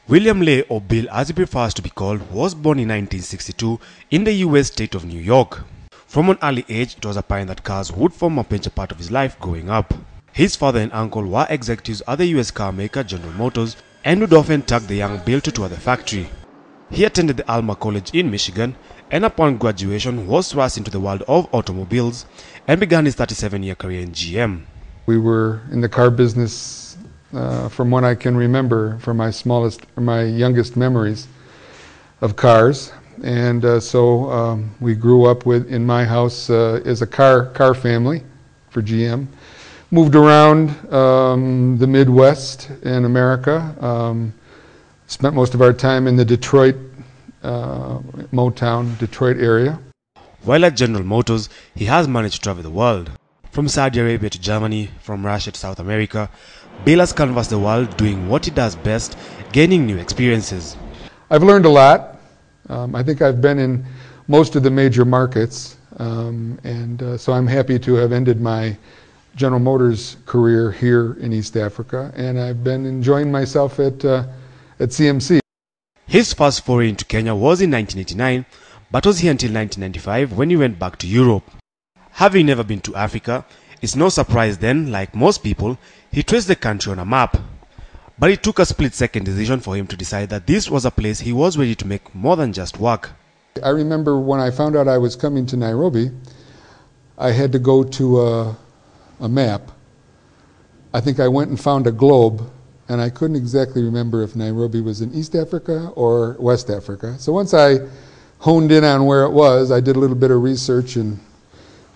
William Lay, or Bill as he prefers to be called, was born in 1962 in the US state of New York. From an early age, it was apparent that cars would form a major part of his life growing up. His father and uncle were executives at the US car maker General Motors and would often tug the young Bill to tour the factory. He attended the Alma College in Michigan and upon graduation was thrust into the world of automobiles and began his 37-year career in GM. We were in the car business from what I can remember, from my youngest memories of cars, and so we grew up in my house as a car family for GM. Moved around the Midwest in America. Spent most of our time in the Detroit, Motown, Detroit area. While at General Motors, he has managed to travel the world. From Saudi Arabia to Germany, from Russia to South America, Bill has canvassed the world doing what he does best, gaining new experiences. I've learned a lot. I think I've been in most of the major markets, and so I'm happy to have ended my General Motors career here in East Africa, and I've been enjoying myself at CMC. His first foray into Kenya was in 1989, but was here until 1995 when he went back to Europe. Having never been to Africa, it's no surprise then, like most people, he traced the country on a map. But it took a split-second decision for him to decide that this was a place he was ready to make more than just work. I remember when I found out I was coming to Nairobi, I had to go to a map. I think I went and found a globe, and I couldn't exactly remember if Nairobi was in East Africa or West Africa. So once I honed in on where it was, I did a little bit of research, and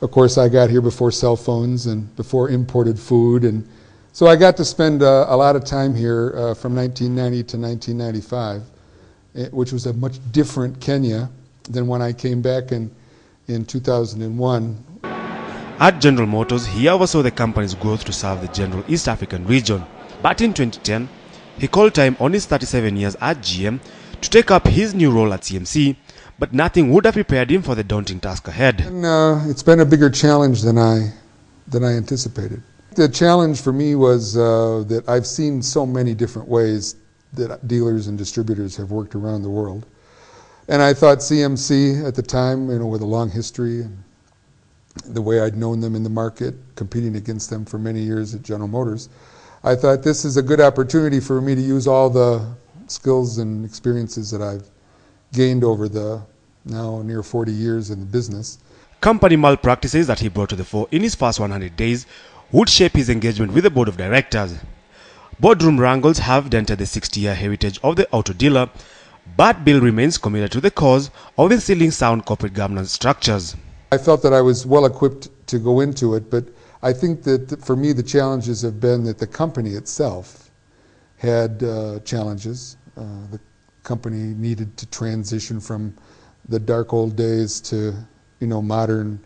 of course I got here before cell phones and before imported food, and so I got to spend a lot of time here from 1990 to 1995, which was a much different Kenya than when I came back in 2001. At General Motors, he oversaw the company's growth to serve the general East African region. But in 2010, he called time on his 37 years at GM to take up his new role at CMC, but nothing would have prepared him for the daunting task ahead. And, it's been a bigger challenge than I anticipated. The challenge for me was that I've seen so many different ways that dealers and distributors have worked around the world. And I thought CMC at the time, with a long history, and the way I'd known them in the market, competing against them for many years at General Motors, I thought this is a good opportunity for me to use all the skills and experiences that I've gained over the now near 40 years in the business. Company malpractices that he brought to the fore in his first 100 days would shape his engagement with the board of directors. Boardroom wrangles have dented the 60-year heritage of the auto dealer, but Bill remains committed to the cause of instilling sound corporate governance structures. I felt that I was well equipped to go into it, but I think that for me the challenges have been that the company itself had challenges. The company needed to transition from the dark old days to modern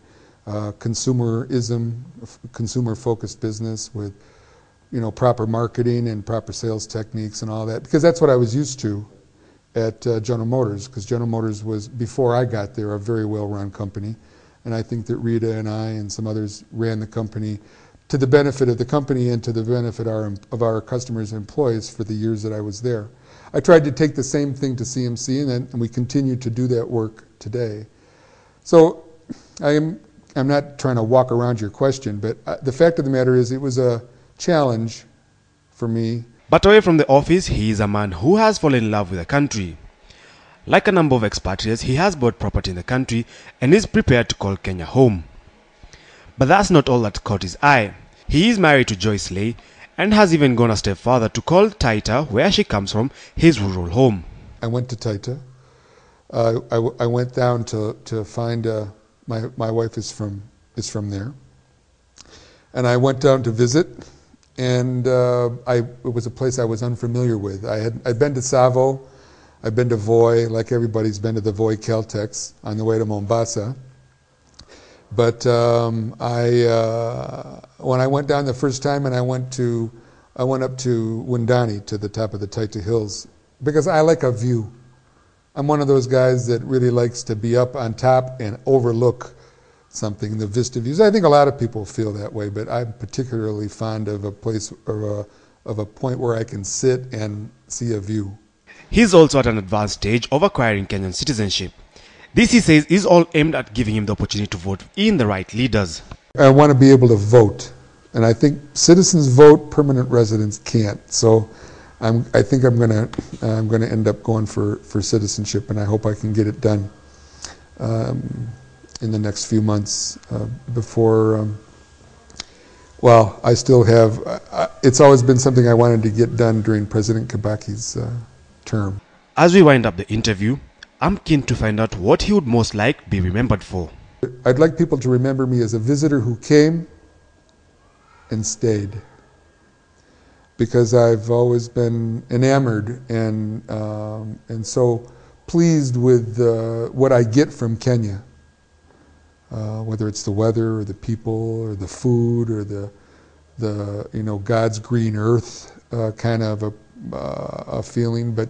consumerism, consumer-focused business with proper marketing and proper sales techniques and all that, because that's what I was used to at General Motors, because General Motors was, before I got there, a very well-run company. And I think that Rita and I and some others ran the company to the benefit of the company and to the benefit of our customers and employees for the years that I was there. I tried to take the same thing to CMC, and we continue to do that work today. So I'm not trying to walk around your question, but the fact of the matter is it was a challenge for me. But away from the office, he is a man who has fallen in love with the country. Like a number of expatriates, he has bought property in the country and is prepared to call Kenya home. But that's not all that caught his eye. He is married to Joyce Lay and has even gone a step further to call Taita, where she comes from, his rural home. I went to Taita. I went down to find my wife is from there, and I went down to visit, and it was a place I was unfamiliar with. I'd been to Tsavo. I've been to Voi, like everybody's been to the Voi Caltex on the way to Mombasa. But when I went down the first time, and I went up to Windani, to the top of the Taita Hills, because I like a view. I'm one of those guys that really likes to be up on top and overlook something, the vista views. I think a lot of people feel that way, but I'm particularly fond of a place or of a point where I can sit and see a view. He is also at an advanced stage of acquiring Kenyan citizenship. This, he says, is all aimed at giving him the opportunity to vote in the right leaders. I want to be able to vote, and I think citizens vote, permanent residents can't. So I think I'm going to end up going for citizenship, and I hope I can get it done in the next few months before. Well, I still have. It's always been something I wanted to get done during President Kibaki's term. As we wind up the interview, I'm keen to find out what he would most like be remembered for. I'd like people to remember me as a visitor who came and stayed, because I've always been enamored and so pleased with what I get from Kenya, whether it's the weather or the people or the food or the God's green earth kind of a feeling. But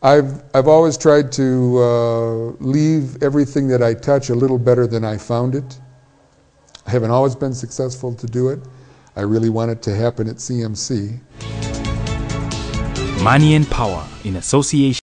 I've always tried to leave everything that I touch a little better than I found it. I haven't always been successful to do it. I really want it to happen at CMC. Money and Power in association